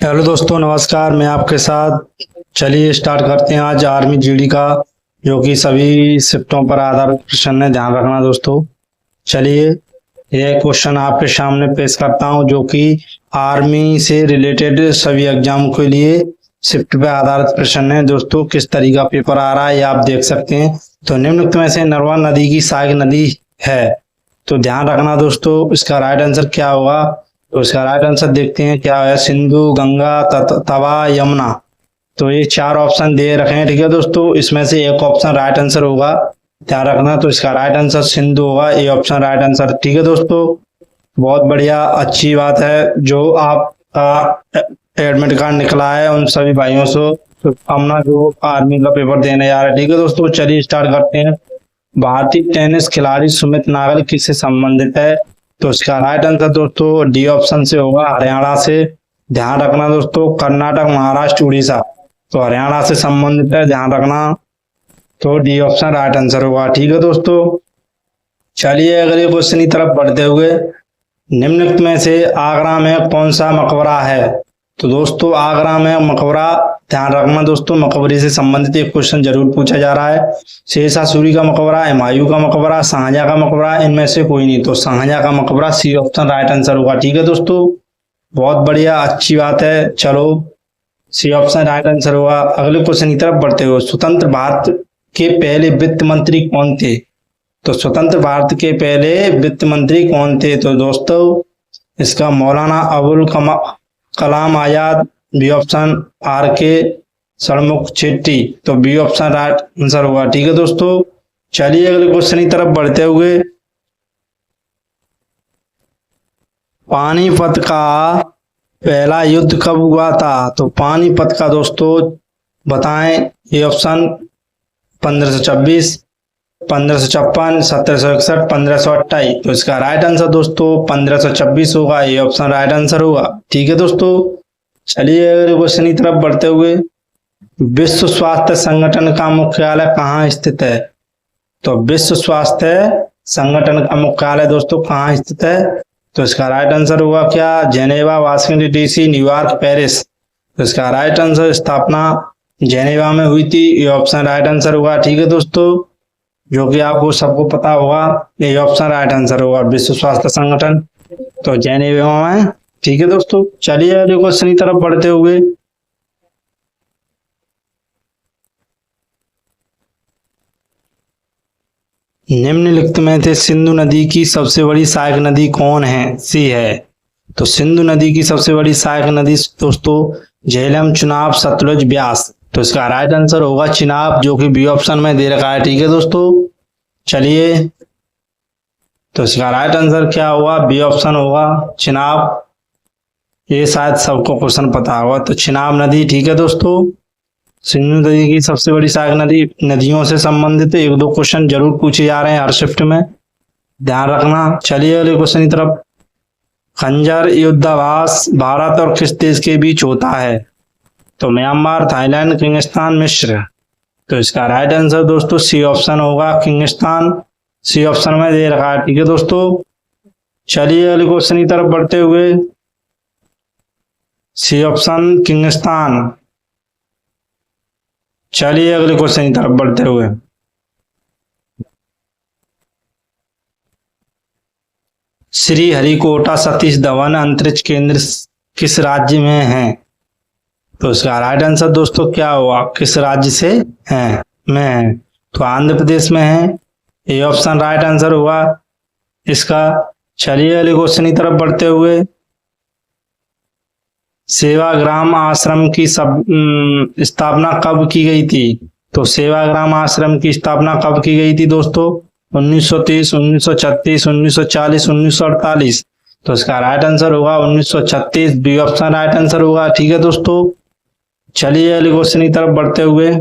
Hello दोस्तों, नमस्कार। मैं आपके साथ चलिए स्टार्ट करते हैं आज आर्मी जीडी का, जो कि सभी शिफ्टों पर आधारित प्रश्न है। ध्यान रखना दोस्तों। चलिए यह क्वेश्चन आपके सामने पेश करता हूं, जो कि आर्मी से रिलेटेड सभी एग्जाम के लिए शिफ्ट पे आधारित प्रश्न है। दोस्तों किस तरीका पेपर आ रहा है ये आप देख सकते हैं। तो निम्नलिखित में से नर्मदा नदी की सहायक नदी है। तो ध्यान रखना दोस्तों, इसका राइट आंसर क्या होगा। तो इसका राइट आंसर देखते हैं क्या है। सिंधु, गंगा, तवा, यमुना। तो ये चार ऑप्शन दे रखे हैं, ठीक है दोस्तों। इसमें से एक ऑप्शन राइट आंसर होगा, ध्यान रखना। तो इसका राइट आंसर सिंधु होगा, ये ऑप्शन राइट आंसर, ठीक है दोस्तों। बहुत बढ़िया, अच्छी बात है। जो आपका एडमिट कार्ड निकला है उन सभी भाइयों से शुभकामना, जो आर्मी का पेपर देने जा रहे हैं, ठीक है दोस्तों। चलिए स्टार्ट करते हैं। भारतीय टेनिस खिलाड़ी सुमित नागल किससे संबंधित है। तो इसका राइट आंसर दोस्तों डी ऑप्शन से होगा, हरियाणा से। ध्यान रखना दोस्तों, कर्नाटक, महाराष्ट्र, उड़ीसा। तो हरियाणा से संबंधित है, ध्यान रखना। तो डी ऑप्शन राइट आंसर होगा, ठीक है दोस्तों। चलिए अगले क्वेश्चन की तरफ बढ़ते हुए, निम्नलिखित में से आगरा में कौन सा मकबरा है। तो दोस्तों आगरा में मकबरा, ध्यान रखना दोस्तों, मकबरे से संबंधित एक क्वेश्चन जरूर पूछा जा रहा है। शेरशाह सूरी का मकबरा, हुमायूं का मकबरा, शाहजहां का मकबरा, इनमें से कोई नहीं। तो शाहजहां का मकबरा, सी ऑप्शन राइट आंसर होगा, ठीक है दोस्तों। बहुत बढ़िया, अच्छी बात है। चलो सी ऑप्शन राइट आंसर होगा। अगले क्वेश्चन की तरफ बढ़ते हुए, स्वतंत्र भारत के पहले वित्त मंत्री कौन थे। तो स्वतंत्र भारत के पहले वित्त मंत्री कौन थे। तो दोस्तों इसका Maulana Abul Kalam Azad, B option are के षणमुख शेट्टी। तो बी ऑप्शन राइट आंसर होगा, ठीक है दोस्तों। चलिए अगले क्वेश्चन की तरफ बढ़ते हुए, पानीपत का पहला युद्ध कब हुआ था। तो पानीपत का दोस्तों बताएं। ये ऑप्शन 1526, 1556, 1761, 1528। तो इसका राइट आंसर दोस्तों 1526 होगा, ये ऑप्शन राइट आंसर होगा, ठीक है दोस्तों। चलिए अगले क्वेश्चन की तरफ बढ़ते हुए, विश्व स्वास्थ्य संगठन का मुख्यालय कहाँ स्थित है। तो विश्व स्वास्थ्य संगठन का मुख्यालय दोस्तों कहाँ स्थित है। तो इसका राइट आंसर होगा क्या, Geneva, Washington DC, New York, Paris. तो इसका राइट आंसर स्थापना जेनेवा में हुई थी, ये ऑप्शन राइट आंसर होगा, ठीक है दोस्तों। जो कि आपको सबको पता होगा, ये ऑप्शन राइट आंसर होगा, विश्व स्वास्थ्य संगठन। तो जेनेवा में, ठीक है दोस्तों। चलिए अगले क्वेश्चन की तरफ बढ़ते हुए, निम्नलिखित में से सिंधु नदी की सबसे बड़ी सहायक नदी कौन है। सी है। तो सिंधु नदी की सबसे बड़ी सहायक नदी दोस्तों झेलम, चुनाव, सतलुज, ब्यास। तो इसका राइट आंसर होगा चिनाब, जो कि बी ऑप्शन में दे रखा है, ठीक है दोस्तों। चलिए तो इसका राइट आंसर क्या होगा, बी ऑप्शन होगा चिनाब। ये शायद सबको क्वेश्चन पता होगा। तो चिनाब नदी, ठीक है दोस्तों। सिंधु नदी की सबसे बड़ी सहायक नदी, नदियों से संबंधित एक दो क्वेश्चन जरूर पूछे जा रहे हैं हर शिफ्ट में, ध्यान रखना। चलिए अगले क्वेश्चन की तरफ, खंजर युद्धाभ्यास भारत और किस देश के बीच होता है। तो म्यांमार, थाईलैंड, किंगिस्तान, मिस्र। तो इसका राइट आंसर दोस्तों सी ऑप्शन होगा, किंगिस्तान। सी ऑप्शन में दे रखा है, ठीक है दोस्तों। चलिए अगले क्वेश्चन की तरफ बढ़ते हुए, सी ऑप्शन किंगिस्तान। चलिए अगले क्वेश्चन की तरफ बढ़ते हुए, श्री हरिकोटा सतीश धवन अंतरिक्ष केंद्र किस राज्य में है। तो इसका राइट आंसर दोस्तों क्या हुआ, किस राज्य से है में है। तो आंध्र प्रदेश में है, ये ऑप्शन राइट आंसर हुआ इसका। चलिए अगले क्वेश्चन की तरफ बढ़ते हुए, सेवाग्राम आश्रम की स्थापना कब की गई थी। तो सेवाग्राम आश्रम की स्थापना कब की गई थी दोस्तों, 1930, 1936, 1940, 1948। तो इसका राइट आंसर होगा 1936, बी ऑप्शन राइट आंसर होगा, ठीक है दोस्तों। चलिए अगले क्वेश्चन की तरफ बढ़ते हुए,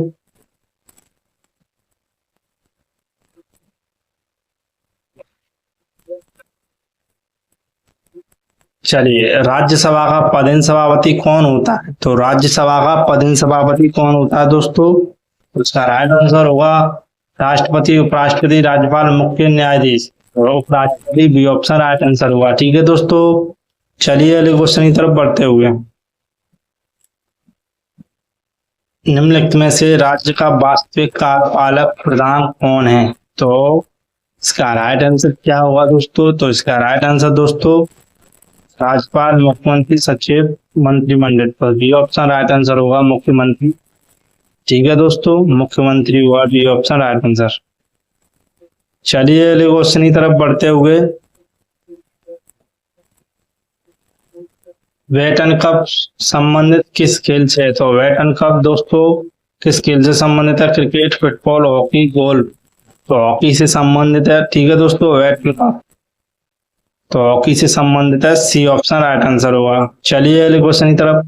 चलिए राज्यसभा का पदेन सभापति कौन होता है। तो राज्यसभा का पदेन सभापति कौन होता है दोस्तों, उसका राइट आंसर होगा राष्ट्रपति, उपराष्ट्रपति, राज्यपाल, मुख्य न्यायाधीश। उपराष्ट्रपति, बी ऑप्शन राइट आंसर हुआ, ठीक है दोस्तों। चलिए अगले क्वेश्चन की तरफ बढ़ते हुए, निम्नलिखित में से राज्य का वास्तविक कार्यपालक प्रधान कौन है? तो इसका राइट आंसर क्या होगा दोस्तों? तो इसका राइट आंसर दोस्तों राज्यपाल, मुख्यमंत्री, सचिव, मंत्रिमंडल। पर बी ऑप्शन राइट आंसर होगा, मुख्यमंत्री। ठीक है दोस्तों, मुख्यमंत्री हुआ बी ऑप्शन राइट आंसर। चलिए अगले क्वेश्चन की तरफ बढ़ते हुए, वेटन कप संबंधित किस खेल से है? तो वेटन कप दोस्तों किस खेल से संबंधित है? Cricket, football, hockey, golf. तो हॉकी से संबंधित है। ठीक है दोस्तों, वेटन कप तो हॉकी से संबंधित है, सी ऑप्शन राइट आंसर होगा। चलिए अगले क्वेश्चन की तरफ,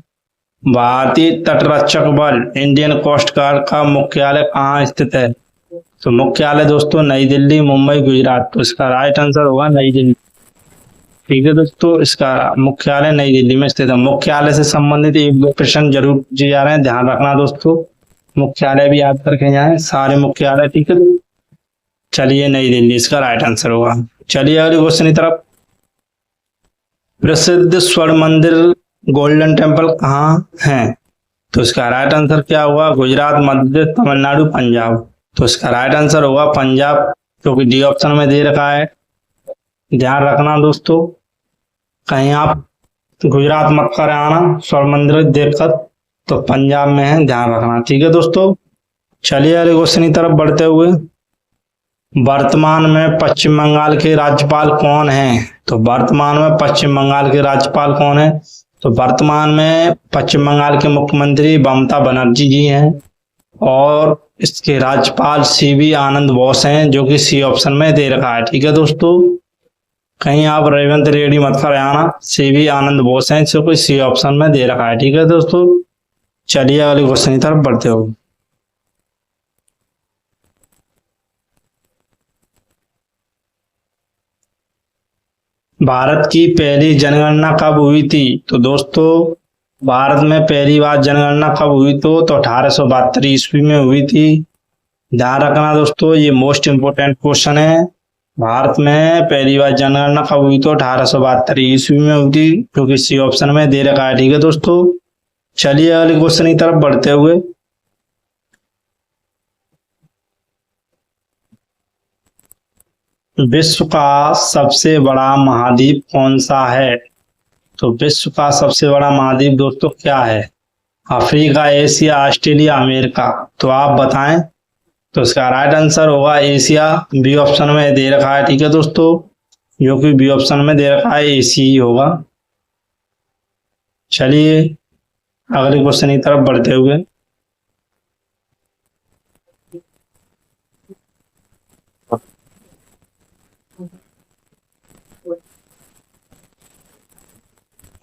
भारतीय तटरक्षक बल इंडियन कोस्ट गार्ड का मुख्यालय कहाँ स्थित है? तो मुख्यालय दोस्तों नई दिल्ली, मुंबई, गुजरात। तो इसका राइट आंसर होगा नई दिल्ली। ठीक है दोस्तों, इसका मुख्यालय नई दिल्ली में स्थित है। मुख्यालय से संबंधित एक दो प्रश्न जरूर पूछे जा रहे हैं, ध्यान रखना दोस्तों, मुख्यालय भी याद करके जाएं, सारे मुख्यालय। ठीक है, चलिए नई दिल्ली इसका राइट आंसर होगा। चलिए अगले क्वेश्चन की तरफ, प्रसिद्ध स्वर्ण मंदिर गोल्डन टेम्पल कहाँ है? तो इसका राइट आंसर क्या होगा? गुजरात, मध्य प्रदेश, तमिलनाडु, पंजाब। तो इसका राइट आंसर होगा पंजाब, क्योंकि डी ऑप्शन में दे रखा है। ध्यान रखना दोस्तों, कहीं आप गुजरात मत कर आना स्वर्ण मंदिर देखकर, तो पंजाब में है, ध्यान रखना। ठीक है दोस्तों, चलिए अगले क्वेश्चन की तरफ बढ़ते हुए, वर्तमान में पश्चिम बंगाल के राज्यपाल कौन हैं? तो वर्तमान में पश्चिम बंगाल के राज्यपाल कौन है? तो वर्तमान में पश्चिम बंगाल के मुख्यमंत्री ममता बनर्जी जी हैं, और इसके राज्यपाल सीवी आनंद बोस हैं, जो कि सी ऑप्शन में दे रखा है। ठीक है दोस्तों, कहीं आप रेवंत रेड्डी मत कर आना, सीवी आनंद बोस हैं, जो कि सी ऑप्शन में दे रखा है। ठीक है दोस्तों, चलिए अगले क्वेश्चन की तरफ बढ़ते हो, भारत की पहली जनगणना कब हुई थी? तो दोस्तों भारत में पहली बार जनगणना कब हुई? तो 1872 ईस्वी में हुई थी। ध्यान रखना दोस्तों, ये मोस्ट इंपोर्टेंट क्वेश्चन है। भारत में पहली बार जनगणना कब हुई? तो 1872 ईस्वी में हुई थी, जो कि सी ऑप्शन में दे रखा है। ठीक है दोस्तों, चलिए अगले क्वेश्चन की तरफ बढ़ते हुए, विश्व का सबसे बड़ा महाद्वीप कौन सा है? तो विश्व का सबसे बड़ा महाद्वीप दोस्तों क्या है? Africa, Asia, Australia, America. तो आप बताएं। तो इसका राइट आंसर होगा एशिया, बी ऑप्शन में दे रखा है। ठीक है दोस्तों, जो कि बी ऑप्शन में दे रखा है एशिया ही होगा। चलिए अगले क्वेश्चन की तरफ बढ़ते हुए,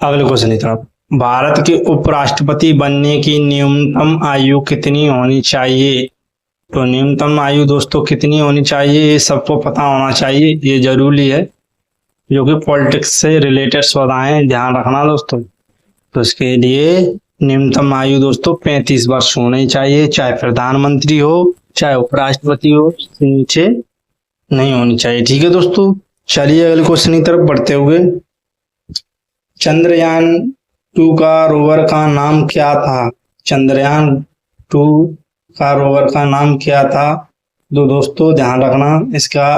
अगले क्वेश्चन की तरफ, भारत के उपराष्ट्रपति बनने की न्यूनतम आयु कितनी होनी चाहिए? तो न्यूनतम आयु दोस्तों कितनी होनी चाहिए, ये सबको पता होना चाहिए, ये जरूरी है, जो कि पॉलिटिक्स से रिलेटेड सवाल हैं, ध्यान रखना दोस्तों। तो इसके लिए न्यूनतम आयु दोस्तों 35 वर्ष होनी चाहिए, चाहे प्रधानमंत्री हो चाहे उपराष्ट्रपति हो, नीचे नहीं होनी चाहिए। ठीक है दोस्तों, चलिए अगले क्वेश्चन की तरफ बढ़ते हुए, चंद्रयान 2 का रोवर का नाम क्या था? चंद्रयान 2 का रोवर का नाम क्या था? तो दोस्तों ध्यान रखना, इसका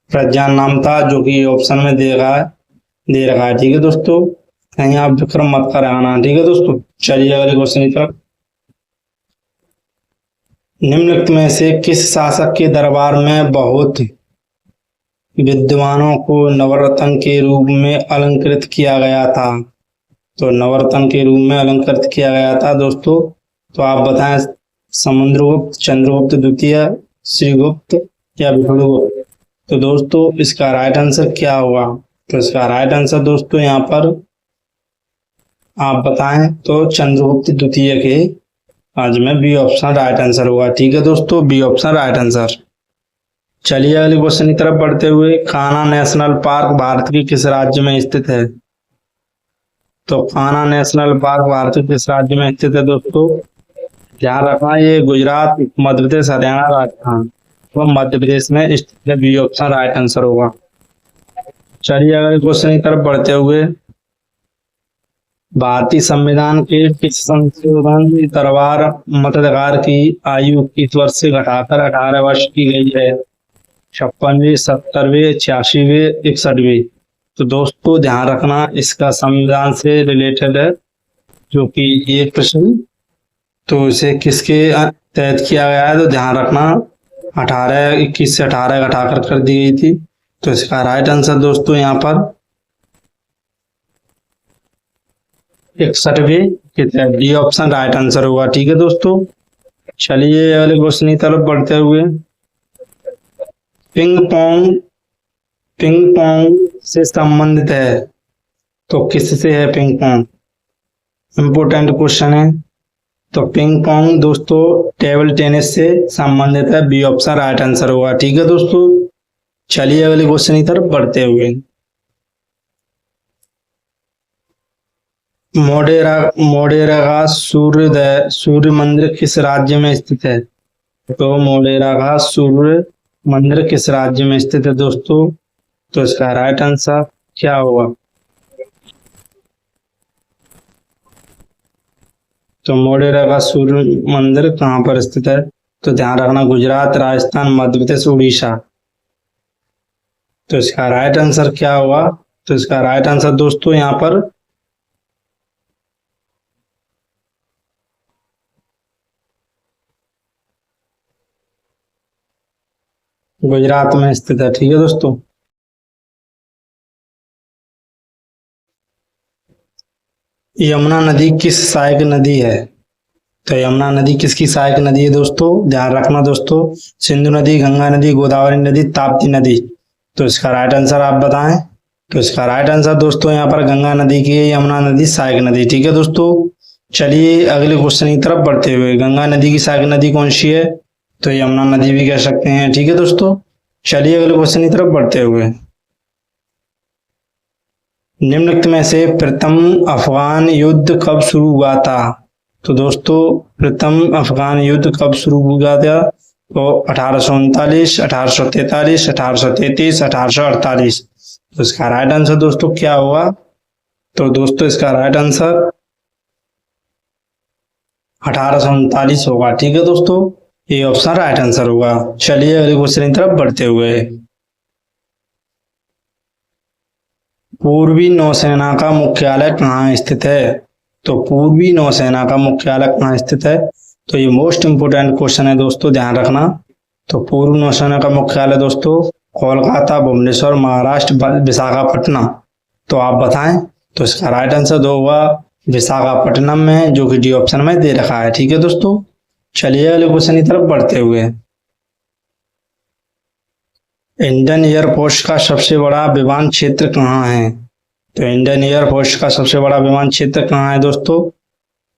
प्रज्ञान नाम था, जो कि ऑप्शन में दे रखा है। ठीक है दोस्तों, कहीं आप विक्रम मत कर आना। ठीक है दोस्तों, चलिए अगले क्वेश्चन की तरफ, निम्नलिखित में से किस शासक के दरबार में बहुत विद्वानों को नवरत्न के रूप में अलंकृत किया गया था? तो नवरत्न के रूप में अलंकृत किया गया था दोस्तों, तो आप बताएं, समुद्रगुप्त, चंद्रगुप्त द्वितीय, श्रीगुप्त या विष्णुगुप्त। तो दोस्तों इसका राइट आंसर क्या होगा? तो इसका राइट आंसर दोस्तों यहाँ पर आप बताएं, तो चंद्रगुप्त द्वितीय के आज में बी ऑप्शन राइट आंसर होगा। ठीक है दोस्तों, बी ऑप्शन राइट आंसर। चलिए अगले क्वेश्चन की तरफ बढ़ते हुए, कान्हा नेशनल पार्क भारत के किस राज्य में स्थित है? तो कान्हा नेशनल पार्क भारत के किस राज्य में स्थित है दोस्तों? ध्यान रखना, ये गुजरात, मध्य प्रदेश, हरियाणा, राजस्थान, तो मध्य प्रदेश में स्थित है, बी ऑप्शन राइट आंसर होगा। चलिए अगले क्वेश्चन की तरफ बढ़ते हुए, भारतीय संविधान के किस संशोधन की तरवार मतदार की आयु 21 वर्ष से घटाकर 18 वर्ष की गई है? 56वीं, 70वीं, 86वीं, 61वीं? तो दोस्तों ध्यान रखना, इसका संविधान से रिलेटेड है, जो कि ये प्रश्न तो इसे किसके तहत किया गया है, तो ध्यान रखना 21 से 18 घटाकर कर दी गई थी। तो इसका राइट आंसर दोस्तों यहाँ पर 61वीं के तहत, डी ऑप्शन राइट आंसर होगा। ठीक है दोस्तों, चलिए अगले क्वेश्चन की तरफ बढ़ते हुए। पिंग पोंग पिंग पोंग से संबंधित है, तो किससे है पिंग पोंग? इम्पोर्टेंट क्वेश्चन है। तो पिंग पोंग दोस्तों टेबल टेनिस से संबंधित है, बी ऑप्शन राइट आंसर होगा। ठीक है दोस्तों, चलिए अगले क्वेश्चन की तरफ बढ़ते हुए। मोडेरा मोडेरा का सूर्य मंदिर किस राज्य में स्थित है? तो मोडेरा का सूर्य मंदिर किस राज्य में स्थित है दोस्तों? तो इसका राइट आंसर क्या होगा? तो मोडेरा का सूर्य मंदिर कहाँ पर स्थित है? तो ध्यान रखना, गुजरात, राजस्थान, मध्य प्रदेश, उड़ीसा। तो इसका राइट आंसर क्या होगा? तो इसका राइट आंसर दोस्तों यहाँ पर गुजरात में स्थित है। ठीक है दोस्तों, यमुना नदी किस सहायक नदी है? तो यमुना नदी किसकी सहायक नदी है दोस्तों? ध्यान रखना दोस्तों, सिंधु नदी, गंगा नदी, गोदावरी नदी, ताप्ती नदी। तो इसका राइट आंसर आप बताएं। तो इसका राइट आंसर दोस्तों यहाँ पर गंगा नदी की है, यमुना नदी सहायक नदी। ठीक है दोस्तों, चलिए अगले क्वेश्चन की तरफ बढ़ते हुए। गंगा नदी की सहायक नदी कौन सी है? तो यमुना नदी भी कह सकते हैं। ठीक है दोस्तों, चलिए अगले क्वेश्चन की तरफ बढ़ते हुए। निम्नलिखित में से प्रथम अफगान युद्ध कब शुरू हुआ था? तो दोस्तों प्रथम अफगान युद्ध कब शुरू हुआ था? तो 1839, 1843, 1833, 1848। तो इसका राइट आंसर दोस्तों क्या होगा? तो दोस्तों इसका राइट आंसर 1839 होगा। ठीक है दोस्तों, ये ऑप्शन राइट आंसर होगा। चलिए अगले क्वेश्चन की तरफ बढ़ते हुए। पूर्वी नौसेना का मुख्यालय कहाँ स्थित है? तो पूर्वी नौसेना का मुख्यालय कहाँ स्थित है? तो ये मोस्ट इंपोर्टेंट क्वेश्चन है दोस्तों, ध्यान रखना। तो पूर्व नौसेना का मुख्यालय दोस्तों कोलकाता, भुवनेश्वर, महाराष्ट्र, विशाखापट्टनम। तो आप बताएं। तो इसका राइट आंसर होगा विशाखापट्टनम में, जो कि डी ऑप्शन में दे रखा है। ठीक है दोस्तों, चलिए अगले क्वेश्चन की तरफ बढ़ते हुए। इंडियन एयरफोर्स का सबसे बड़ा विमान क्षेत्र कहाँ है? तो इंडियन एयरफोर्स का सबसे बड़ा विमान क्षेत्र कहाँ है दोस्तों?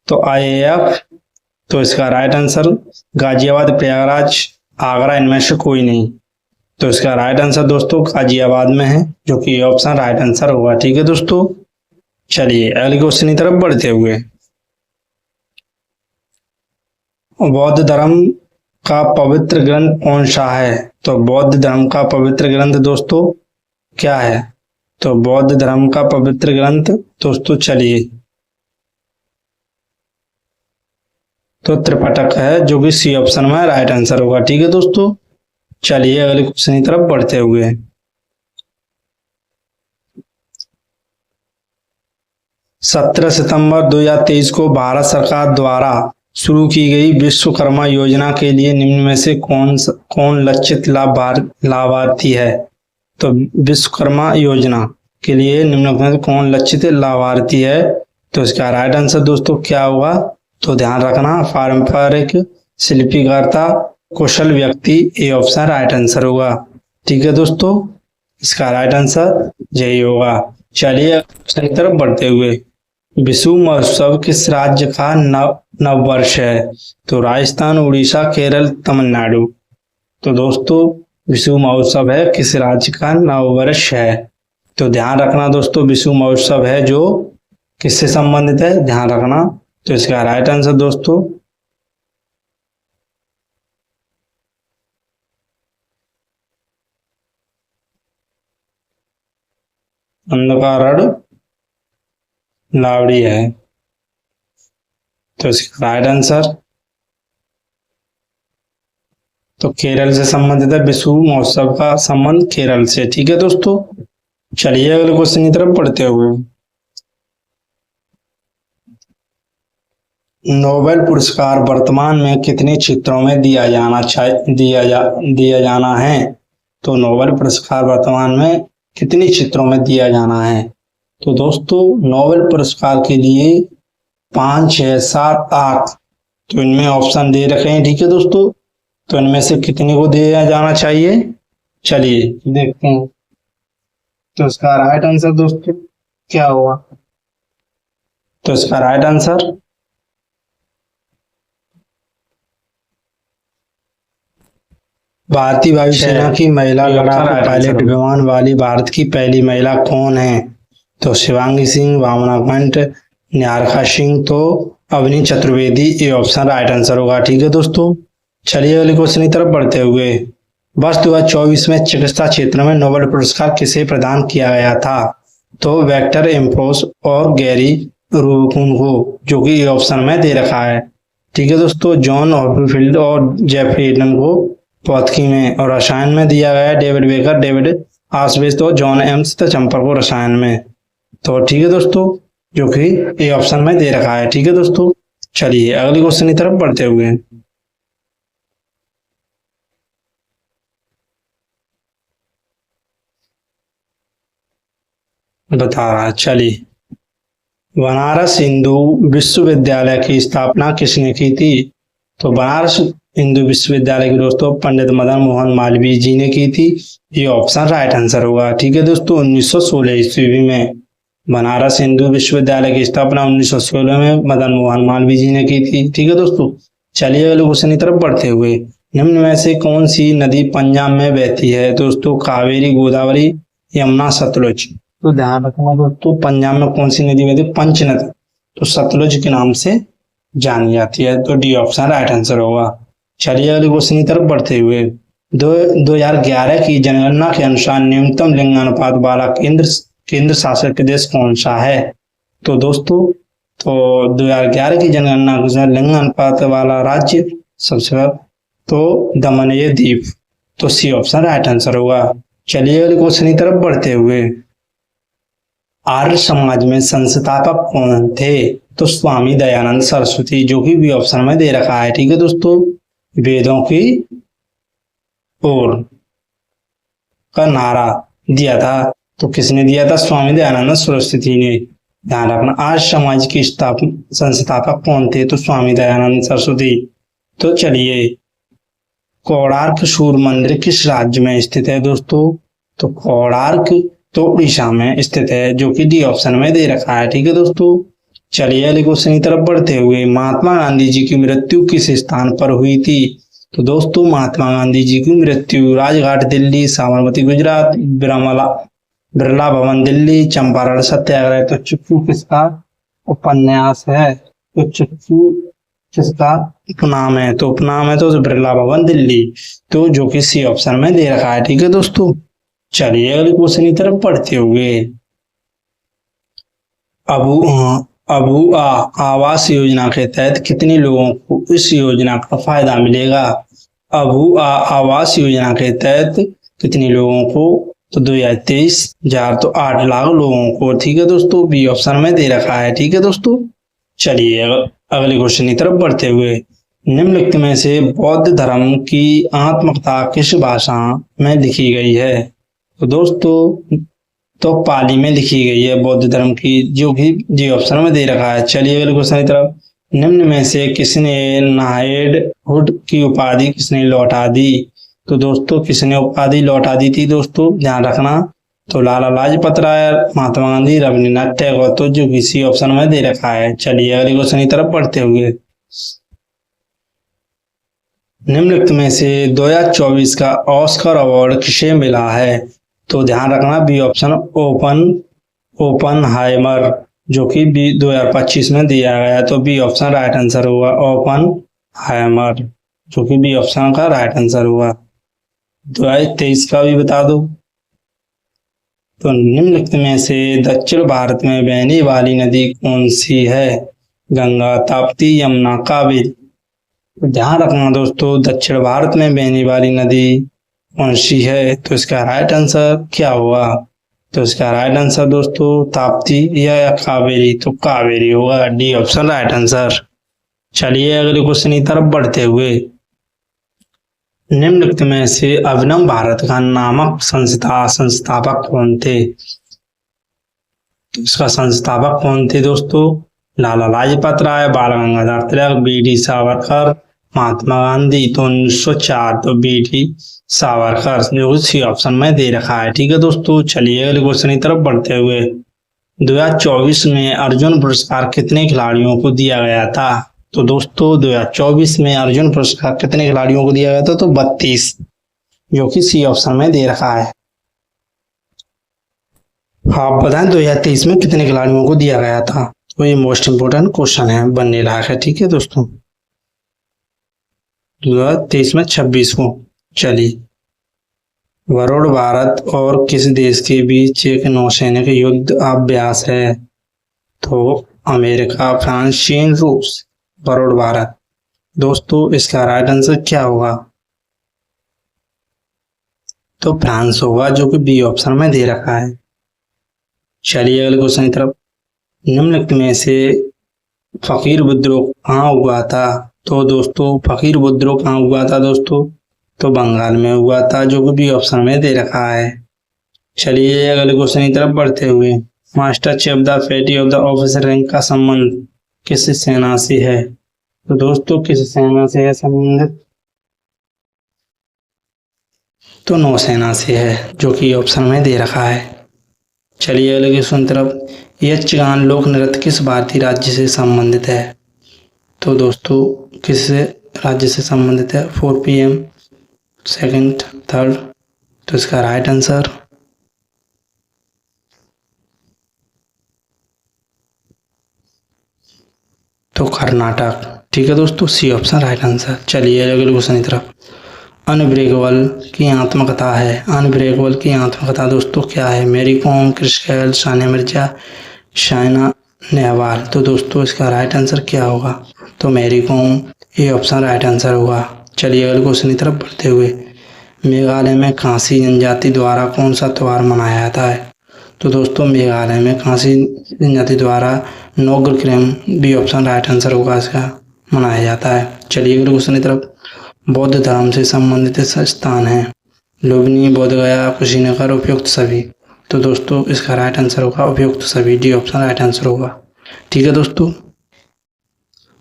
तो IAF। तो इसका राइट आंसर गाजियाबाद, प्रयागराज, आगरा, इनमें से कोई नहीं। तो इसका राइट आंसर दोस्तों गाजियाबाद में है, जो कि ऑप्शन राइट आंसर होगा। ठीक है दोस्तों, चलिए अगले क्वेश्चन की तरफ बढ़ते हुए। बौद्ध धर्म का पवित्र ग्रंथ कौन सा है? तो बौद्ध धर्म का पवित्र ग्रंथ दोस्तों क्या है? तो बौद्ध धर्म का पवित्र ग्रंथ दोस्तों चलिए तो त्रिपिटक है, जो कि सी ऑप्शन में राइट आंसर होगा। ठीक है दोस्तों, चलिए अगले क्वेश्चन की तरफ बढ़ते हुए। 17 सितंबर 2023 को भारत सरकार द्वारा शुरू की गई विश्वकर्मा योजना के लिए निम्न में से कौन लक्षित लाभार्थी है? तो विश्वकर्मा योजना के लिए निम्नलिखित में से कौन लक्षित लाभार्थी है? तो इसका राइट आंसर दोस्तों क्या होगा? तो ध्यान रखना, पारंपरिक शिल्पीकर्ता, कुशल व्यक्ति, ये ऑप्शन राइट आंसर होगा। ठीक है दोस्तों, इसका राइट आंसर यही होगा। चलिए क्वेश्चन की तरफ बढ़ते हुए। विषु महोत्सव किस राज्य का नववर्ष है? तो राजस्थान, उड़ीसा, केरल, तमिलनाडु। तो दोस्तों विषु महोत्सव है किस राज्य का नववर्ष है? तो ध्यान रखना दोस्तों, विषु महोत्सव है जो किससे संबंधित है, ध्यान रखना। तो इसका राइट आंसर दोस्तों अंधकारण्य लावड़ी है। तो इसका राइट आंसर, तो केरल से संबंधित है, विशु महोत्सव का संबंध केरल से। ठीक है दोस्तों, चलिए अगले क्वेश्चन की तरफ पढ़ते हुए। नोबेल पुरस्कार वर्तमान में कितने क्षेत्रों में दिया जाना है? तो नोबेल पुरस्कार वर्तमान में कितने क्षेत्रों में दिया जाना है? तो दोस्तों नोबेल पुरस्कार के लिए 5, 6, 7, 8, तो इनमें ऑप्शन दे रखे हैं। ठीक है दोस्तों, तो इनमें से कितने को दिया जाना चाहिए, चलिए देखते हैं। तो इसका राइट आंसर दोस्तों क्या होगा? तो इसका राइट आंसर भारतीय वायुसेना की महिला लड़ाकू पायलट विमान वाली भारत की पहली महिला कौन है? तो शिवांगी सिंह, भावना कंठ, निहारिका सिंह, तो अवनी चतुर्वेदी, ये ऑप्शन राइट आंसर होगा। ठीक है दोस्तों, चलिए अगले क्वेश्चन की तरफ बढ़ते हुए। वर्ष 2024 में चिकित्सा क्षेत्र में नोबेल पुरस्कार किसे प्रदान किया गया था? तो वेक्टर एम्ब्रोस और गैरी रूबिकन को, जो कि ऑप्शन में दे रखा है। ठीक है दोस्तों, जॉन हॉपफील्ड और जेफरी एडन को भौतिकी में और रसायन में दिया गया, डेविड बेकर, डेविड आशवेस्ट और जॉन एम्स चंपर को रसायन में। तो ठीक है दोस्तों, जो कि ये ऑप्शन में दे रखा है। ठीक है दोस्तों, चलिए अगले क्वेश्चन की तरफ बढ़ते हुए। बता रहा है, चलिए। बनारस हिंदू विश्वविद्यालय की स्थापना किसने की थी? तो बनारस हिंदू विश्वविद्यालय के दोस्तों पंडित मदन मोहन मालवीय जी ने की थी, ये ऑप्शन राइट आंसर होगा। ठीक है दोस्तों, 1916 ईस्वी में बनारस हिंदू विश्वविद्यालय की स्थापना 1916 में मदन मोहन मालवीय जी ने की थी। ठीक है दोस्तों, चलिए अगले क्वेश्चन की तरफ बढ़ते हुए। निम्न में से कौन सी नदी पंजाब में बहती है? दोस्तों कावेरी, गोदावरी, यमुना, सतलुज। तो ध्यान रखना दोस्तों, पंजाब में कौन सी नदी बहती है? पंच नदी, तो सतलुज के नाम से जानी जाती है। तो डी ऑप्शन राइट आंसर होगा। चलिए अगले क्वेश्चन की तरफ बढ़ते हुए। 2011 की जनगणना के अनुसार न्यूनतम लिंगानुपात वाला केंद्र शासित प्रदेश कौन सा है? तो दोस्तों, तो 2011 की जनगणना के अनुसार लिंगानुपात वाला राज्य सबसे तो दमन ये द्वीप, तो सी ऑप्शन राइट आंसर होगा। चलिए अगले क्वेश्चन की तरफ बढ़ते हुए। आर्य समाज में संस्थापक कौन थे? तो स्वामी दयानंद सरस्वती, जो कि बी ऑप्शन में दे रखा है। ठीक है दोस्तों, वेदों की ओर का नारा दिया था, तो किसने दिया था? स्वामी दयानंद सरस्वती ने। ध्यान रखना, आर्य समाज के संस्थापक कौन थे? तो स्वामी दयानंद सरस्वती। तो चलिए, कोणार्क सूर्य मंदिर किस राज्य में स्थित है दोस्तों? तो कोणार्क तो उड़ीसा में स्थित है, जो कि डी ऑप्शन में दे रखा है। ठीक है दोस्तों, चलिए अगले क्वेश्चन की तरफ बढ़ते हुए। महात्मा गांधी जी की मृत्यु किस स्थान पर हुई थी? तो दोस्तों महात्मा गांधी जी की मृत्यु राजघाट दिल्ली, साबरमती गुजरात, बिरला भवन दिल्ली, चंपारण सत्याग्रह। तो चुप्पू किसका उपन्यास है? तो चुप्पू किसका उपनाम है? तो उपनाम है तो बिरला भवन दिल्ली, तो जो कि सी ऑप्शन में दे रखा है। ठीक है दोस्तों, चलिए अगले क्वेश्चन की तरफ पढ़ते हुए। अबू आवास योजना के तहत कितने लोगों को इस योजना का फायदा मिलेगा? अबू आवास योजना के तहत कितने लोगों को? तो 2023 तो 8 लाख लोगों को। ठीक है दोस्तों, बी ऑप्शन में दे रखा है। ठीक है दोस्तों, चलिए अगले क्वेश्चन की तरफ बढ़ते हुए। निम्नलिखित में से बौद्ध धर्म की आत्मकथा किस भाषा में लिखी गई है? तो दोस्तों, तो पाली में लिखी गई है बौद्ध धर्म की, जो कि जी ऑप्शन में दे रखा है। चलिए अगले क्वेश्चन की तरफ। निम्न में से किसने नाइटहुड की उपाधि किसने लौटा दी? तो दोस्तों किसने उपाधि लौटा दी थी दोस्तों? ध्यान रखना, तो लाला लाजपत राय, महात्मा गांधी, रविन्द्रनाथ टैगोर, तो जो किसी ऑप्शन में दे रखा है। चलिए अगले क्वेश्चन की तरफ बढ़ते हुए। निम्नलिखित में से 2024 का ऑस्कर अवार्ड किसे मिला है? तो ध्यान रखना, बी ऑप्शन ओपनहाइमर, जो कि 2025 में दिया गया, तो बी ऑप्शन राइट आंसर होगा। ओपनहाइमर, जो कि बी ऑप्शन का राइट आंसर होगा। 2023 का भी बता दो। तो निम्नलिखित में से दक्षिण भारत में बहने वाली नदी कौन सी है? गंगा, ताप्ती, यमुना, कावेरी। तो ध्यान रखना दोस्तों, दक्षिण भारत में बहने वाली नदी कौन सी है? तो इसका राइट आंसर क्या होगा? तो इसका राइट आंसर दोस्तों ताप्ती या कावेरी, तो कावेरी होगा। D option right answer. चलिए अगले क्वेश्चन की तरफ बढ़ते हुए, निम्नलिखित में से अभिनव भारत का नामक संस्थापक कौन थे? तो इसका संस्थापक कौन थे दोस्तों? लाला लाजपत राय, बाल गंगाधर तिलक, बी.डी. सावरकर, महात्मा गांधी। तो 1904, तो बी.डी. सावरकर, जो सी ऑप्शन में दे रखा है। ठीक है दोस्तों, चलिए अगले क्वेश्चन की तरफ बढ़ते हुए, 2024 में अर्जुन पुरस्कार कितने खिलाड़ियों को दिया गया था? तो दोस्तों 2024 में अर्जुन पुरस्कार कितने खिलाड़ियों को दिया गया था? तो 32, जो कि सी ऑप्शन में दे रखा है। आप बताएं 2023 में कितने खिलाड़ियों को दिया गया था? तो ये मोस्ट इंपोर्टेंट क्वेश्चन है, बनने लायक है। ठीक है दोस्तों, 2023 में 26 को। चलिए, वरुण भारत और किस देश के बीच एक नौसैनिक युद्ध अभ्यास है? तो अमेरिका, फ्रांस, चीन, रूस। वरुण भारत। दोस्तों इसका राइट आंसर क्या होगा? तो फ्रांस होगा, जो कि बी ऑप्शन में दे रखा है। चलिए अगले क्वेश्चन की तरफ, निम्नलिखित में से फकीर विद्रोह कहाँ हुआ था? तो दोस्तों फकीर विद्रोह कहाँ हुआ था दोस्तों? तो बंगाल में हुआ था, जो कि बी ऑप्शन में दे रखा है। चलिए अगले क्वेश्चन की तरफ बढ़ते हुए, मास्टर चीफ ऑफ द पेटी ऑफ द ऑफिसर रैंक का संबंध किस सेना से है? तो दोस्तों किस सेना से है संबंधित? तो नौसेना से है, जो कि ऑप्शन में दे रखा है। चलिए अगले क्वेश्चन तरफ, यक्षगान लोक नृत्य किस भारतीय राज्य से संबंधित है? तो दोस्तों किस राज्य से संबंधित है? 4 PM, सेकंड, थर्ड। तो इसका राइट आंसर तो कर्नाटक। ठीक है दोस्तों, सी ऑप्शन राइट आंसर। चलिए अगले क्वेश्चन की तरफ, अनब्रेकेबल की आत्मकथा है। अनब्रेकेबल की आत्मकथा दोस्तों क्या है? Mary Kom, Chris Gayle, Sania Mirza, Saina Nehwal. तो दोस्तों इसका राइट आंसर क्या होगा? तो मैरी कॉम, ये ऑप्शन राइट आंसर होगा। चलिए अगले क्वेश्चन की तरफ बढ़ते हुए, मेघालय में खासी जनजाति द्वारा कौन सा त्यौहार मनाया जाता है? तो दोस्तों मेघालय में खासी जनजाति द्वारा नोग्रक्रेम, बी ऑप्शन राइट आंसर होगा, इसका मनाया जाता है। चलिए अगले क्वेश्चन की तरफ, बौद्ध धर्म से संबंधित स्थान है। लुम्बिनी, बोध गया, कुशीनगर, उपयुक्त सभी। तो दोस्तों इसका राइट आंसर होगा उपयुक्त सभी, डी ऑप्शन राइट आंसर होगा। ठीक है दोस्तों,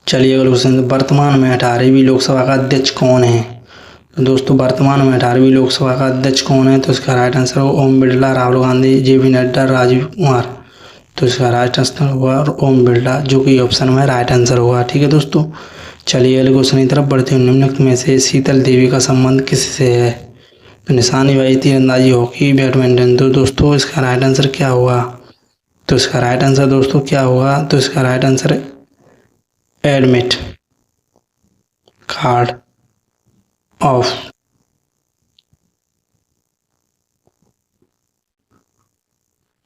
चलिए अगले क्वेश्चन, वर्तमान में 18वीं लोकसभा का अध्यक्ष कौन है? तो दोस्तों वर्तमान में 18वीं लोकसभा का अध्यक्ष कौन है? तो इसका राइट आंसर होगा ओम बिरला, राहुल गांधी, JP नड्डा, राजीव कुमार। तो इसका राइट आंसर होगा ओम बिरला, जो कि ऑप्शन में राइट आंसर होगा। ठीक है दोस्तों, चलिए अगले क्वेश्चन की तरफ बढ़ते हुए, निम्नलिखित में से शीतल देवी का संबंध किससे है? तो निशानेबाजी, तीरंदाजी, हॉकी, बैडमिंटन। तो दोस्तों इसका राइट आंसर क्या होगा? तो इसका राइट आंसर दोस्तों क्या होगा? तो इसका right answer admit card of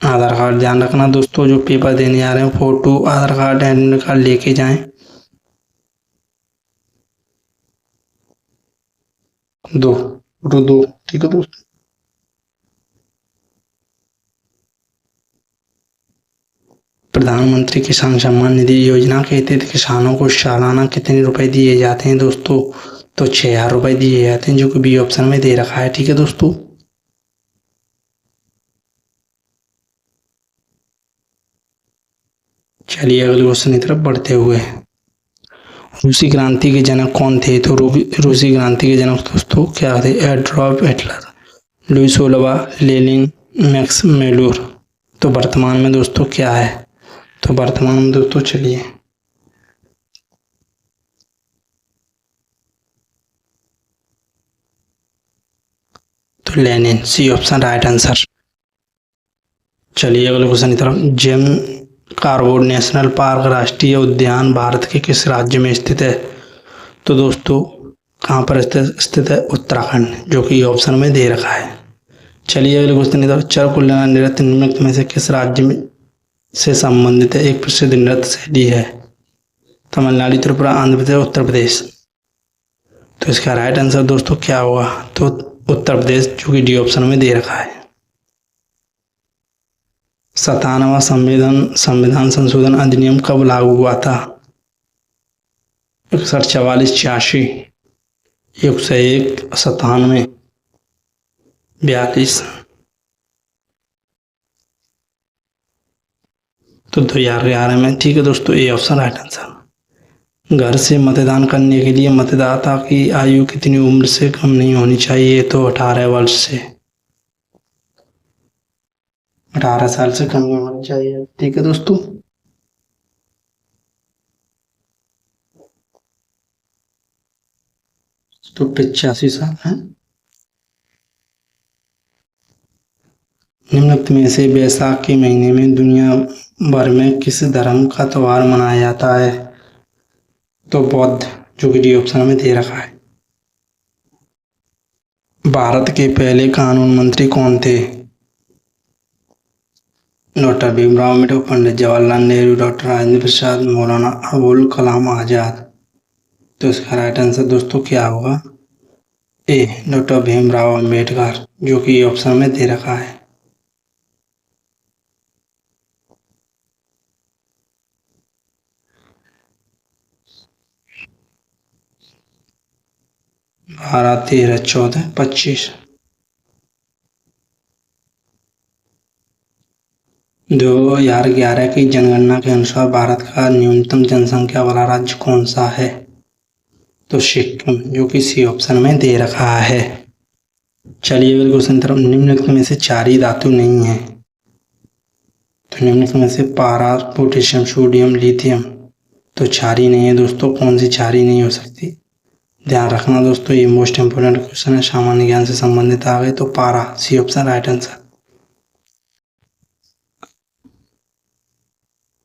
Aadhaar card. ध्यान रखना दोस्तों, जो पेपर देने आ रहे हैं, फोटो, आधार कार्ड, एडमिट कार्ड लेके जाएं। फोटो दो। ठीक है दोस्तों, प्रधानमंत्री किसान सम्मान निधि योजना के तहत किसानों को सालाना कितने रुपए दिए जाते हैं दोस्तों? तो 6,000 रुपए दिए जाते हैं, जो कि बी ऑप्शन में दे रखा है। ठीक है दोस्तों, चलिए अगले क्वेश्चन की तरफ बढ़ते हुए, रूसी क्रांति के जनक कौन थे? तो रूसी क्रांति के जनक दोस्तों क्या थे? एडोल्फ हिटलर, लुई सोलवा, लेनिन, मैक्स मेलूर। तो वर्तमान में दोस्तों क्या है? तो वर्तमान में दोस्तों चलिए तो Lenin, C option right answer. चलिए अगले क्वेश्चन की तरफ, जेम कार्बोर्ड नेशनल पार्क राष्ट्रीय उद्यान भारत के किस राज्य में स्थित है? तो दोस्तों कहाँ पर स्थित है? उत्तराखंड, जो कि ऑप्शन में दे रखा है। चलिए अगले क्वेश्चन इधर, चर कुल्हाड़ा नृत्य निम्नलिखित में से किस राज्य में से संबंधित है? एक प्रसिद्ध नृत्य शैली है। तमिलनाडु, त्रिपुरा, आंध्र प्रदेश, उत्तर प्रदेश। तो इसका राइट आंसर दोस्तों क्या होगा? तो उत्तर प्रदेश, जो कि डी ऑप्शन में दे रखा है। 97वां संविधान संशोधन अधिनियम कब लागू हुआ था? 61, 44, 86, 101, 97, 42। तो 2011 में। ठीक है दोस्तों, ए ऑप्शन राइट आंसर। घर से मतदान करने के लिए मतदाता की आयु कितनी उम्र से कम नहीं होनी चाहिए? तो 18 वर्ष से, 18 साल से कम नहीं होनी चाहिए। ठीक है दोस्तों, तो 85 साल है। निम्नलिखित में से बैसाख के महीने में दुनिया भर में किस धर्म का त्योहार मनाया जाता है? तो बौद्ध, जो कि डी ऑप्शन में दे रखा है। भारत के पहले कानून मंत्री कौन थे? डॉक्टर भीमराव अम्बेडकर, पंडित जवाहरलाल नेहरू, डॉक्टर राजेंद्र प्रसाद, मौलाना अबुल कलाम आजाद। तो इसका राइट आंसर दोस्तों क्या होगा? ए, डॉक्टर भीमराव अम्बेडकर, जो कि ऑप्शन में दे रखा है। बारह, 13, 14, 25। 2011 की जनगणना के अनुसार भारत का न्यूनतम जनसंख्या वाला राज्य कौन सा है? तो सिक्किम, जो कि सी ऑप्शन में दे रखा है। चलिए अगले क्वेश्चन तरफ। निम्नलिखित में से क्षारीय धातु नहीं है। तो निम्नलिखित में से पारा, पोटेशियम, सोडियम, लिथियम। तो क्षारीय नहीं है दोस्तों। कौन सी क्षारीय नहीं हो सकती? ध्यान रखना दोस्तों, ये मोस्ट इंपोर्टेंट क्वेश्चन है, सामान्य ज्ञान से संबंधित आ गए। तो पारा, सी ऑप्शन राइट आंसर।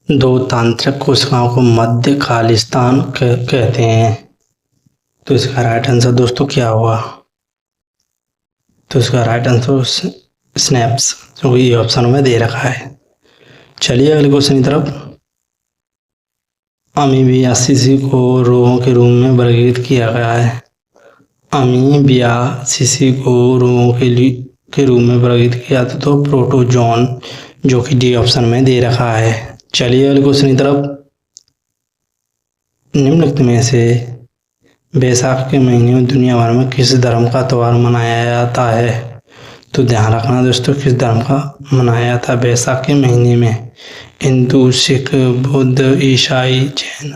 दो तांत्रिक कोशिकाओं को मध्य खालिस्तान कहते हैं। तो इसका राइट आंसर दोस्तों क्या होगा? तो इसका राइट आंसर स्नैप्स, जो कि ऑप्शन में दे रखा है। चलिए अगले क्वेश्चन की तरफ। अमीबियासिस को रोगों के रूप में वर्गीकृत किया गया है। अमीबियासिस को रोगों के रूप में वर्गीकृत किया था तो प्रोटोजोन, जो कि डी ऑप्शन में दे रखा है। चलिए अगले क्वेश्चन की तरफ। निम्नलिखित में से बैसाख के महीने में दुनिया भर में किस धर्म का त्योहार मनाया जाता है? तो ध्यान रखना दोस्तों, किस धर्म का मनाया जाता है बैसाख के महीने में? हिंदू, सिख, बुद्ध, ईसाई, जैन।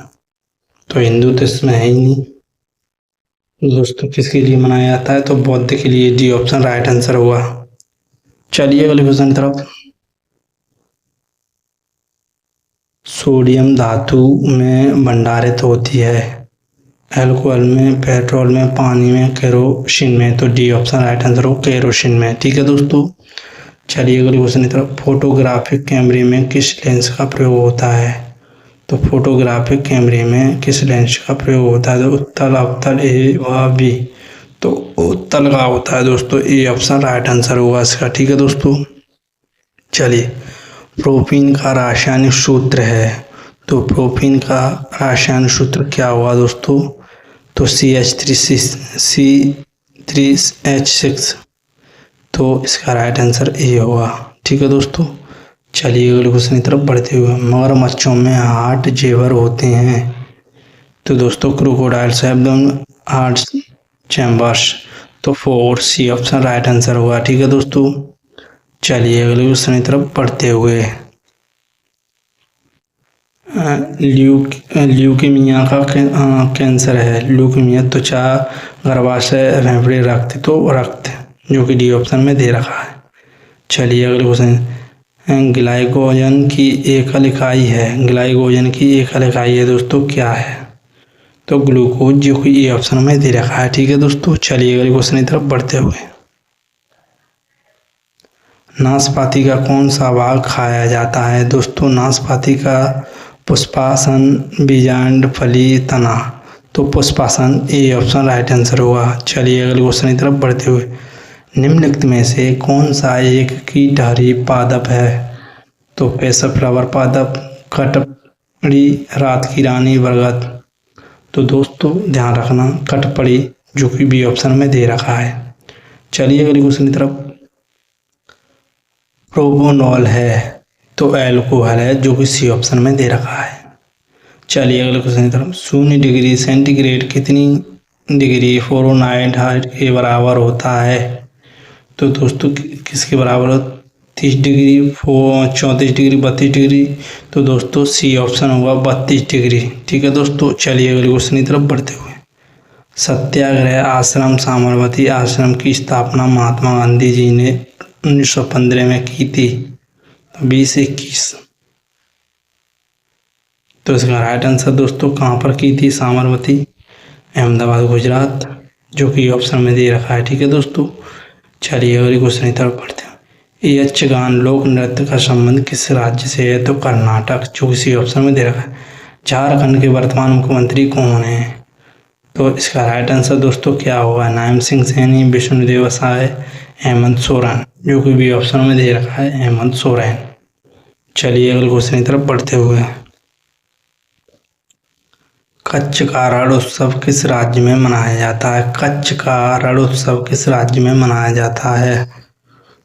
तो हिंदू तो इसमें है ही नहीं दोस्तों। किसके लिए मनाया जाता है? तो बौद्ध के लिए, डी ऑप्शन राइट आंसर हुआ। चलिए अगले क्वेश्चन की तरफ। सोडियम धातु में भंडारित होती है। अल्कोहल में, पेट्रोल में, पानी में, केरोसिन में। तो डी ऑप्शन राइट आंसर हो, केरोसिन में। ठीक है दोस्तों, चलिए अगले क्वेश्चन की तरफ। फोटोग्राफिक कैमरे में किस लेंस का प्रयोग होता है? तो फोटोग्राफिक कैमरे में किस लेंस का प्रयोग होता है? तो उत्तल, अवतल, ए व बी। तो उत्तल का होता है दोस्तों, ए ऑप्शन राइट आंसर होगा इसका। ठीक है दोस्तों, चलिए। प्रोपीन का रासायनिक सूत्र है। तो प्रोपीन का रासायनिक सूत्र क्या हुआ दोस्तों? तो CH3H6। तो इसका राइट आंसर ए होगा। ठीक है दोस्तों, चलिए अगले क्वेश्चन की तरफ बढ़ते हुए। मगरमच्छों में हार्ट जेवर होते हैं। तो दोस्तों क्रोकोडाइल्स हैव हार्ट चैम्बर्स। तो 4, सी ऑप्शन राइट आंसर होगा। ठीक है दोस्तों, चलिए अगले क्वेश्चन की तरफ बढ़ते हुए। ल्यूकीमिया का कैंसर है। ल्यूकीमिया त्वचा, गर्भाशय, फेफड़े, रक्त। तो रक्त, जो कि डी ऑप्शन में दे रखा है। चलिए अगले क्वेश्चन। ग्लाइकोजन की एकल इकाई है। ग्लाइकोजन की एकल इकाई है दोस्तों क्या है? तो ग्लूकोज, जो कि ए ऑप्शन में दे रखा है। ठीक है दोस्तों, चलिए अगले क्वेश्चन की तरफ बढ़ते हुए। नाशपाती का कौन सा भाग खाया जाता है? दोस्तों नाशपाती का पुष्पासन, बीजांड, फली, तना। तो पुष्पासन, ए ऑप्शन राइट आंसर होगा। चलिए अगले क्वेश्चन की तरफ बढ़ते हुए। निम्नलिखित में से कौन सा एक कीटहारी पादप है? तो पेसर फ्लावर पादप, कटपड़ी, रात की रानी, बरगद। तो दोस्तों ध्यान रखना कटपड़ी, जो कि बी ऑप्शन में दे रखा है। चलिए अगले क्वेश्चन की तरफ। प्रोपोनॉल है तो अल्कोहल है, जो कि सी ऑप्शन में दे रखा है। चलिए अगले क्वेश्चन की तरफ। 0 डिग्री सेंटीग्रेड कितनी डिग्री फ़ारेनहाइट के बराबर होता है? तो दोस्तों किसके बराबर हो? 30 डिग्री, 34 डिग्री, 32 डिग्री। तो दोस्तों सी ऑप्शन होगा 32 डिग्री। ठीक है दोस्तों, चलिए अगले क्वेश्चन की तरफ बढ़ते हुए। सत्याग्रह आश्रम साबरमती आश्रम की स्थापना महात्मा गांधी जी ने 1915 में की थी। 20-21। तो इसका राइट आंसर दोस्तों कहाँ पर की थी? साबरमती, अहमदाबाद, गुजरात, जो कि ऑप्शन में दे रखा है। ठीक है दोस्तों, चलिए अगले क्वेश्चन की तरफ बढ़ते हैं। यक्षगान लोक नृत्य का संबंध किस राज्य से है? तो कर्नाटक, जो किसी ऑप्शन में दे रखा है। झारखंड के वर्तमान मुख्यमंत्री कौन है? तो इसका राइट आंसर दोस्तों क्या होगा? नायब सिंह सैनी, विष्णुदेव साय, हेमंत सोरेन, जो कि बी ऑप्शन में दे रखा है हेमंत सोरेन। चलिए अगले क्वेश्चन की तरफ बढ़ते हुए। कच्छ का रण उत्सव किस राज्य में मनाया जाता है? कच्छ का रण उत्सव किस राज्य में मनाया जाता है?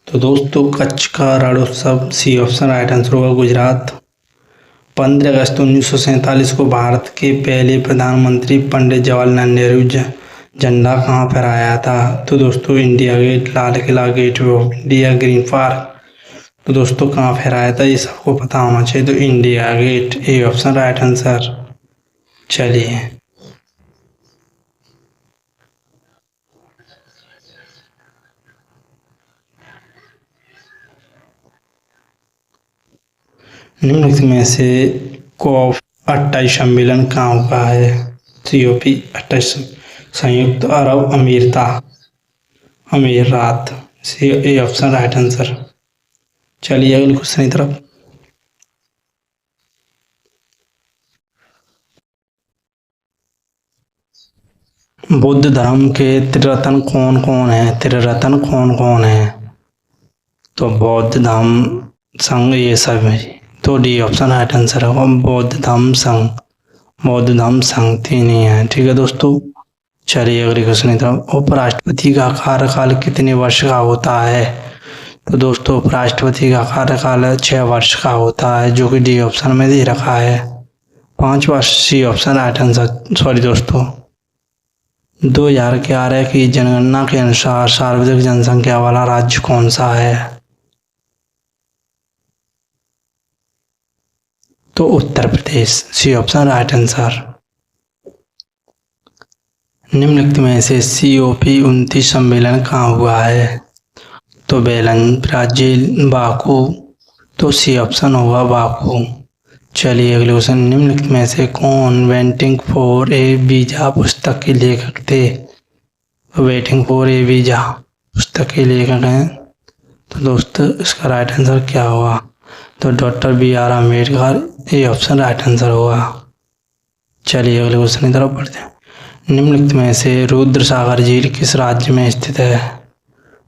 तो दोस्तों कच्छ का रण उत्सव सी ऑप्शन राइट आंसर होगा गुजरात। 15 अगस्त 1947 को भारत के पहले प्रधानमंत्री पंडित जवाहरलाल नेहरू झंडा कहाँ फहराया था? तो दोस्तों India Gate, Lal Qila, gateway of India, green park. तो दोस्तों कहाँ फहराया था ये सबको पता होना चाहिए। तो India Gate, A option right answer. चलिए निम्नलिखित में से कॉप 28 सम्मेलन कहाँ हुआ है? COP 28 संयुक्त अरब अमीरात, ए ऑप्शन राइट आंसर। चलिए अगले क्वेश्चन की तरफ। बुद्ध धर्म के त्रिरत्न कौन कौन है? त्रिरत्न कौन कौन है? तो बौद्ध धम्म संघ, ये सब है। तो डी ऑप्शन राइट आंसर होगा बौद्ध धम्म संघ, तीन ही है। ठीक है दोस्तों, चलिए अगले क्वेश्चन की तरफ। उपराष्ट्रपति का कार्यकाल कितने वर्ष का होता है? तो दोस्तों उपराष्ट्रपति का कार्यकाल 6 वर्ष का होता है, जो कि डी ऑप्शन में दे रखा है 5 वर्ष, C option right answer. Sorry दोस्तों, 2011 की जनगणना के अनुसार सर्वाधिक जनसंख्या वाला राज्य कौन सा है? तो उत्तर प्रदेश, सी ऑप्शन राइट आंसर। निम्नलिखित में से COP 29 सम्मेलन कहाँ हुआ है? तो बेलन, ब्राजील, बाकू। तो सी ऑप्शन होगा बाकू। चलिए अगले क्वेश्चन। निम्नलिखित में से कौन वेटिंग फॉर ए वीजा पुस्तक के लेखक थे? वेटिंग फॉर ए वीजा पुस्तक के लेखक हैं। तो दोस्तों इसका राइट आंसर क्या होगा? तो डॉक्टर BR अम्बेडकर, ए ऑप्शन राइट आंसर होगा। चलिए अगले क्वेश्चन की तरफ बढ़ते हैं। निम्नलिखित में से रुद्र सागर झील किस राज्य में स्थित है?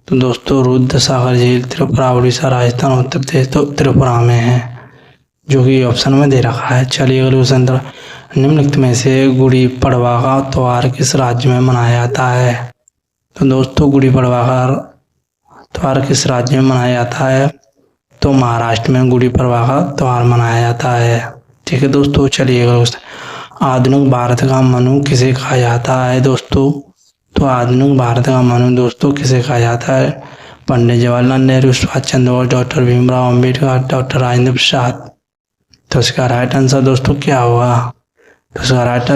तो दोस्तों रुद्र सागर झील त्रिपुरा, उड़ीसा, राजस्थान, उत्तर प्रदेश। तो त्रिपुरा में है, जो कि ऑप्शन में दे रखा है। चलिए अगले क्वेश्चन। निम्नलिखित में से गुड़ी पड़वा का त्योहार किस राज्य में मनाया जाता है? तो दोस्तों गुड़ी पड़वा का त्योहार किस राज्य में मनाया जाता है? तो महाराष्ट्र में गुड़ी पड़वा का त्योहार मनाया जाता है। ठीक है दोस्तों, चलिए अगले क्वेश्चन। आधुनिक भारत का मनु किसे कहा जाता है दोस्तों? तो आधुनिक भारत का मनु दोस्तों किसे कहा जाता है? Pandit Jawaharlal Nehru, Subhash Chandra Bose, doctor Bhimrao Ambedkar, doctor Rajendra Prasad. तो इसका राइट आंसर दोस्तों क्या होगा? तो इसका right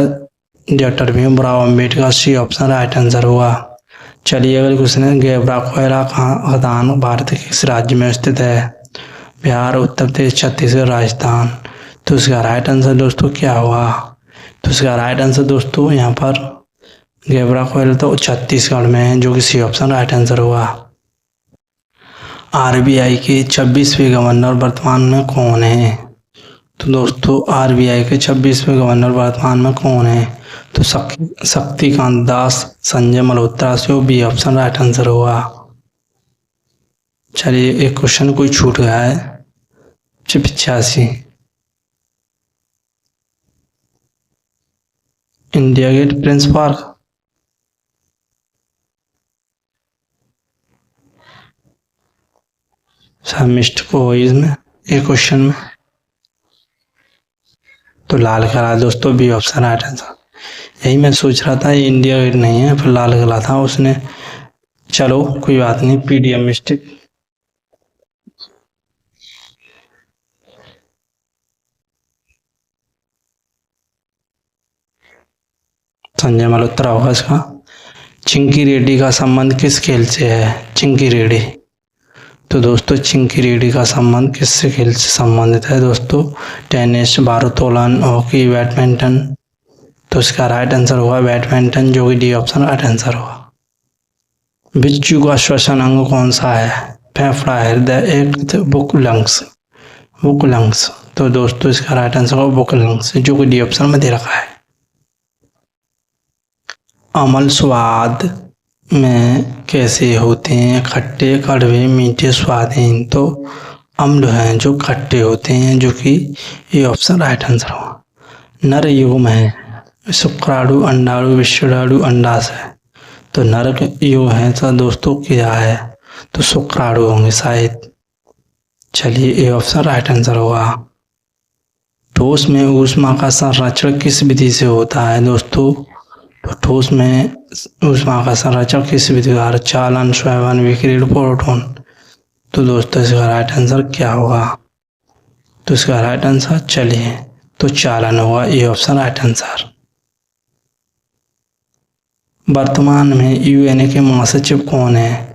doctor Bhimrao Ambedkar, C option right answer होगा। चलिए अगले क्वेश्चन है। गेवरा कोयला खदान भारत के किस राज्य में स्थित है? बिहार, उत्तर प्रदेश, छत्तीसगढ़, राजस्थान। तो इसका राइट आंसर दोस्तों क्या होगा? तो इसका राइट आंसर दोस्तों यहाँ पर गेवरा कोयला तो छत्तीसगढ़ में है, जो कि सी ऑप्शन राइट आंसर होगा। RBI के 26वें गवर्नर वर्तमान में कौन है? तो दोस्तों RBI के 26वें गवर्नर वर्तमान में कौन है? तो शक्तिकांत दास, संजय मल्होत्रा, से बी ऑप्शन राइट आंसर होगा। चलिए एक क्वेश्चन कोई छूट गया है। 85 इंडिया गेट, प्रिंस पार्क। सब मिस्ट को हो इसमें एक क्वेश्चन में, तो लाल करा दोस्तों, बी ऑप्शन राइट आंसर। यही मैं सोच रहा था इंडिया गेट नहीं है, फिर लाल करा था उसने। चलो कोई बात नहीं, पीडीएम मिस्टेक। संजय मल्होत्रा होगा इसका। चिंकी रेड्डी का संबंध किस खेल से है? चिंकी रेड्डी। तो दोस्तों चिंकी रेड्डी का संबंध किस खेल से संबंधित है दोस्तों? टेनिस, भारोत्तोलन, हॉकी, बैडमिंटन। तो इसका राइट आंसर होगा बैडमिंटन, जो कि डी ऑप्शन राइट आंसर होगा। बिच्छू का श्वसन अंग कौन सा है? फेफड़ा, हृदय, एक बुक लंग्स। Book lungs. तो दोस्तों इसका राइट आंसर होगा बुक लंग्स, जो कि डी ऑप्शन में दे रखा है। अम्ल स्वाद में कैसे होते हैं? खट्टे, कड़वे, मीठे, स्वादहीन। तो अम्ल हैं जो खट्टे होते हैं, जो कि ये ऑप्शन राइट आंसर होगा। नर युग्म है शुक्राणु, अंडाणु, विषाणु, अंडाशय। तो नर युग्म है तो दोस्तों क्या है? तो शुक्राणु होंगे शायद। चलिए ये ऑप्शन राइट आंसर होगा। ठोस में ऊष्मा का संरक्षण किस विधि से होता है दोस्तों? तो ठोस में ऊष्मा का संरक्षण किस विधि द्वारा? चालन, स्वेदन, विकिरण, प्रोटॉन। तो दोस्तों इसका राइट आंसर क्या होगा? तो इसका राइट आंसर चलिए तो चालन होगा, ये ऑप्शन राइट आंसर। वर्तमान में यूएनए के महासचिव कौन है?